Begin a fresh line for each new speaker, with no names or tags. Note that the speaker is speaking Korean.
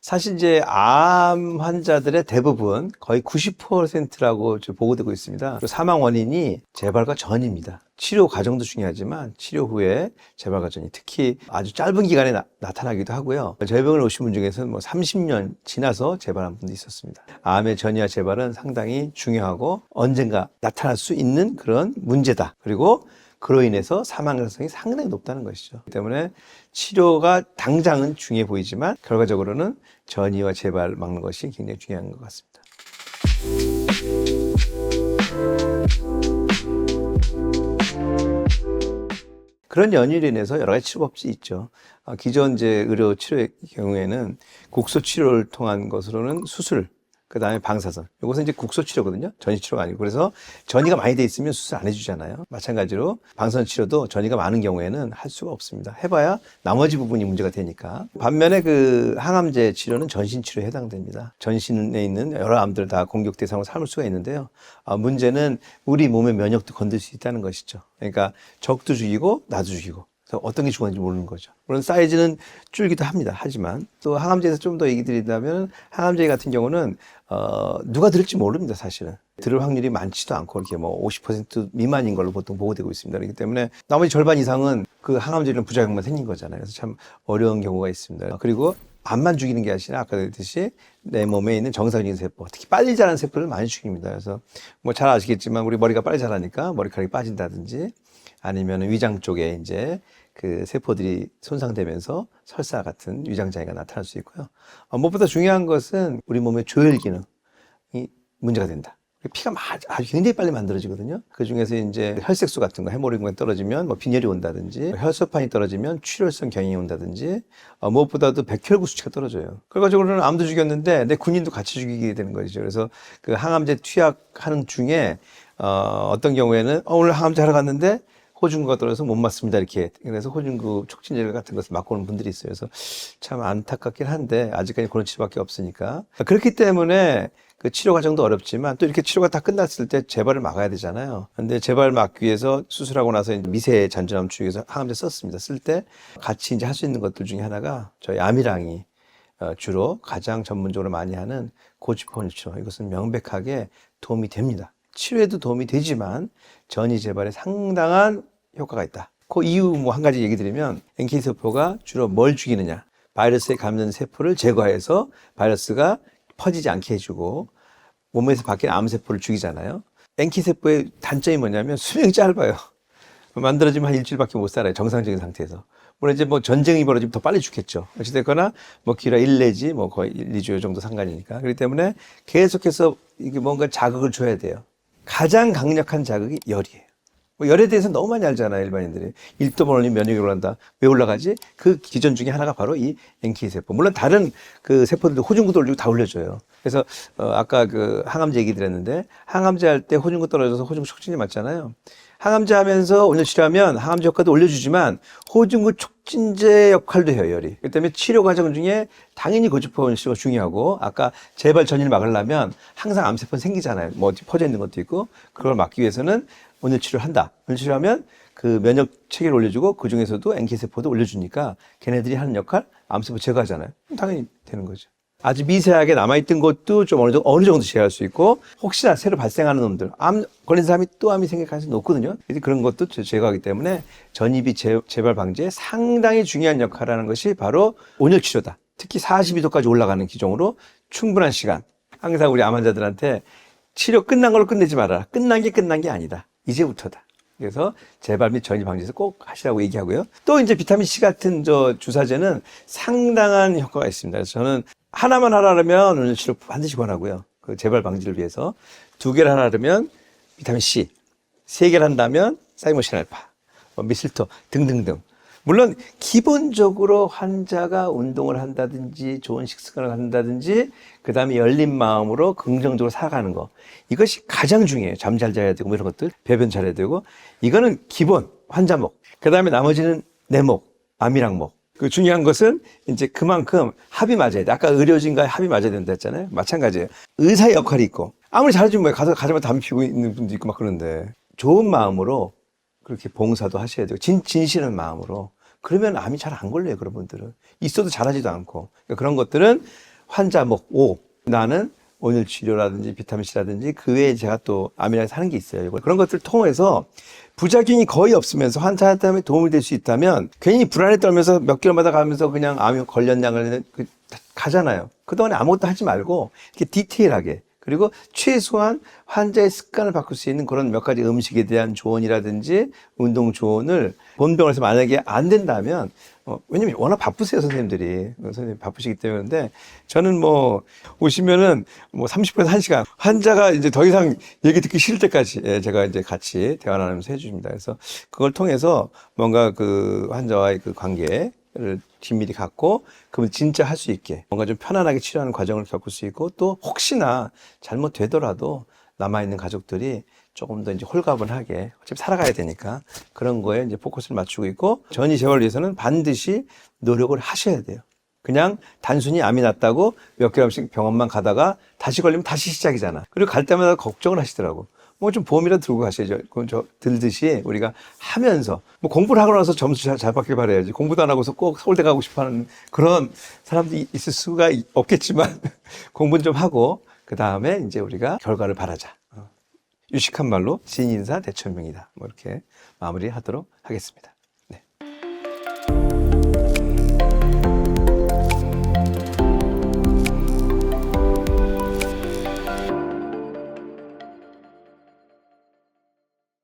사실 이제 암 환자들의 대부분 거의 90%라고 보고되고 있습니다. 사망 원인이 재발과 전입니다. 치료 과정도 중요하지만 치료 후에 재발 과정이 특히 아주 짧은 기간에 나타나기도 하고요. 저희 병원에 오신 분 중에서는 30년 지나서 재발한 분도 있었습니다. 암의 전이와 재발은 상당히 중요하고 언젠가 나타날 수 있는 그런 문제다. 그리고 그로 인해서 사망 가능성이 상당히 높다는 것이죠. 그렇기 때문에 치료가 당장은 중요해 보이지만 결과적으로는 전이와 재발 막는 것이 굉장히 중요한 것 같습니다. 그런 연유로 인해서 여러 가지 치료법이 있죠. 기존 이제 의료 치료의 경우에는 국소 치료를 통한 것으로는 수술, 그 다음에 방사선. 이것은 이제 국소 치료거든요. 전이 치료가 아니고. 그래서 전이가 많이 돼 있으면 수술 안 해주잖아요. 마찬가지로 방사선 치료도 전이가 많은 경우에는 할 수가 없습니다. 해봐야 나머지 부분이 문제가 되니까. 반면에 그 항암제 치료는 전신 치료에 해당됩니다. 전신에 있는 여러 암들 다 공격 대상으로 삼을 수가 있는데요. 문제는 우리 몸의 면역도 건들 수 있다는 것이죠. 그러니까 적도 죽이고 나도 죽이고. 어떤 게 죽었는지 모르는 거죠. 물론 사이즈는 줄기도 합니다. 하지만 또 항암제에서 좀 더 얘기 드린다면 항암제 같은 경우는 누가 들을지 모릅니다. 사실은 들을 확률이 많지도 않고 이렇게 50% 미만인 걸로 보통 보고되고 있습니다. 그렇기 때문에 나머지 절반 이상은 그 항암제는 부작용만 생긴 거잖아요. 그래서 참 어려운 경우가 있습니다. 그리고 암만 죽이는 게 아니라 아까 그랬듯이 내 몸에 있는 정상적인 세포, 특히 빨리 자라는 세포를 많이 죽입니다. 그래서 잘 아시겠지만 우리 머리가 빨리 자라니까 머리카락이 빠진다든지 아니면 위장 쪽에 이제 그 세포들이 손상되면서 설사 같은 위장 장애가 나타날 수 있고요. 무엇보다 중요한 것은 우리 몸의 조혈 기능이 문제가 된다. 피가 아주 굉장히 빨리 만들어지거든요. 그 중에서 이제 혈색소 같은 거, 헤모gl로빈이 떨어지면 빈혈이 온다든지, 혈소판이 떨어지면 출혈성 경행이 온다든지, 무엇보다도 백혈구 수치가 떨어져요. 결과적으로는 암도 죽였는데 내 군인도 같이 죽이게 되는 거죠. 그래서 그 항암제 투약하는 중에 어떤 경우에는 오늘 항암제 하러 갔는데 호중구가 떨어져서 못 맞습니다. 이렇게. 그래서 호중구 촉진제 같은 것을 맞고 오는 분들이 있어요. 그래서 참 안타깝긴 한데 아직까지 그런 치료밖에 없으니까. 그렇기 때문에 그 치료 과정도 어렵지만 또 이렇게 치료가 다 끝났을 때 재발을 막아야 되잖아요. 근데 재발 막기 위해서 수술하고 나서 이제 미세 잔존암 치료 위해서 항암제 썼습니다. 쓸 때 같이 이제 할 수 있는 것들 중에 하나가 저희 암이랑이 주로 가장 전문적으로 많이 하는 고주파원 치료. 이것은 명백하게 도움이 됩니다. 치료에도 도움이 되지만 전이 재발에 상당한 효과가 있다. 그 이유 한 가지 얘기 드리면 NK세포가 주로 뭘 죽이느냐. 바이러스에 감염된 세포를 제거해서 바이러스가 퍼지지 않게 해주고 몸에서 밖에 암세포를 죽이잖아요. NK세포의 단점이 뭐냐면 수명이 짧아요. 만들어지면 한 일주일밖에 못 살아요. 정상적인 상태에서. 물론 이제 전쟁이 벌어지면 더 빨리 죽겠죠. 어찌됐거나 길어 1 내지 거의 1, 2주 정도 상관이니까. 그렇기 때문에 계속해서 이게 뭔가 자극을 줘야 돼요. 가장 강력한 자극이 열이에요. 열에 대해서 너무 많이 알잖아요, 일반인들이. 1도만 올리면 면역이 올라간다. 왜 올라가지? 그 기전 중에 하나가 바로 이 NK세포. 물론 다른 그 세포들도 호중구도 올리고 다 올려줘요. 그래서, 아까 그 항암제 얘기 드렸는데, 항암제 할 때 호중구 떨어져서 호중구 촉진제 맞잖아요. 항암제 하면서 온열 치료하면 항암제 효과도 올려주지만 호중구 촉진제 역할도 해요, 열이. 그렇기 때문에 치료 과정 중에 당연히 고주파원 치료가 중요하고 아까 재발 전이를 막으려면 항상 암세포는 생기잖아요. 퍼져 있는 것도 있고 그걸 막기 위해서는 온열 치료를 한다. 온열 치료하면 그 면역 체계를 올려주고 그 중에서도 NK세포도 올려주니까 걔네들이 하는 역할 암세포 제거하잖아요. 당연히 되는 거죠. 아주 미세하게 남아있던 것도 좀 어느 정도 제어할 수 있고, 혹시나 새로 발생하는 놈들, 암 걸린 사람이 또 암이 생길 가능성이 높거든요. 그런 것도 제거하기 때문에 전이비 재발 방지에 상당히 중요한 역할을 하는 것이 바로 온열 치료다. 특히 42도까지 올라가는 기종으로 충분한 시간. 항상 우리 암 환자들한테 치료 끝난 걸로 끝내지 말아라. 끝난 게 아니다. 이제부터다. 그래서 재발 및 전이 방지에서 꼭 하시라고 얘기하고요. 또 이제 비타민C 같은 주사제는 상당한 효과가 있습니다. 그래서 저는 하나만 하라면 온열 치료 반드시 권하고요. 그 재발 방지를 위해서 2개를 하라면 비타민C, 3개를 한다면 사이모신 알파, 미슬토 등등등. 물론 기본적으로 환자가 운동을 한다든지 좋은 식습관을 한다든지 그다음에 열린 마음으로 긍정적으로 살아가는 거. 이것이 가장 중요해요. 잠 잘 자야 되고 이런 것들, 배변 잘해야 되고 이거는 기본 환자목. 그다음에 나머지는 내목, 암이랑 목. 그 중요한 것은 이제 그만큼 합이 맞아야 돼. 아까 의료진과 합이 맞아야 된다 했잖아요. 마찬가지예요. 의사의 역할이 있고 아무리 잘해주면 가자마자 담배 피우고 있는 분도 있고 막 그러는데 좋은 마음으로 그렇게 봉사도 하셔야 되고 진실한 마음으로 그러면 암이 잘 안 걸려요. 그런 분들은 있어도 잘하지도 않고 그러니까 그런 것들은 환자목 O. 나는 온열 치료라든지 비타민C라든지 그 외에 제가 또 아미노아시드 하는 게 있어요. 그런 것들을 통해서 부작용이 거의 없으면서 환자한테 도움이 될 수 있다면 괜히 불안에 떨면서 몇 개월마다 가면서 그냥 암이 걸렸냐 가잖아요. 그동안에 아무것도 하지 말고 이렇게 디테일하게 그리고 최소한 환자의 습관을 바꿀 수 있는 그런 몇 가지 음식에 대한 조언이라든지 운동 조언을 본병원에서 만약에 안 된다면 왜냐면 워낙 바쁘세요 선생님들이. 선생님 바쁘시기 때문에. 근데 저는 뭐 오시면은 뭐 30분에서 1시간 환자가 이제 더 이상 얘기 듣기 싫을 때까지 제가 이제 같이 대화 나누면서 해주십니다. 그래서 그걸 통해서 뭔가 그 환자와의 그 관계를 긴밀히 갖고 그러면 진짜 할 수 있게 뭔가 좀 편안하게 치료하는 과정을 겪을 수 있고 또 혹시나 잘못되더라도 남아있는 가족들이 조금 더 이제 홀가분하게 어차피 살아가야 되니까 그런 거에 이제 포커스를 맞추고 있고 전이 재활을 위해서는 반드시 노력을 하셔야 돼요. 그냥 단순히 암이 났다고 몇 개월씩 병원만 가다가 다시 걸리면 다시 시작이잖아. 그리고 갈 때마다 걱정을 하시더라고. 뭐 좀 보험이라도 들고 가셔야죠. 그건 저 들듯이 우리가 하면서 뭐 공부를 하고 나서 점수 잘 받길 바라야지. 공부도 안 하고서 꼭 서울대 가고 싶어하는 그런 사람도 있을 수가 없겠지만 공부는 좀 하고 그 다음에 이제 우리가 결과를 바라자. 유식한 말로 진인사 대천명이다. 뭐 이렇게 마무리하도록 하겠습니다.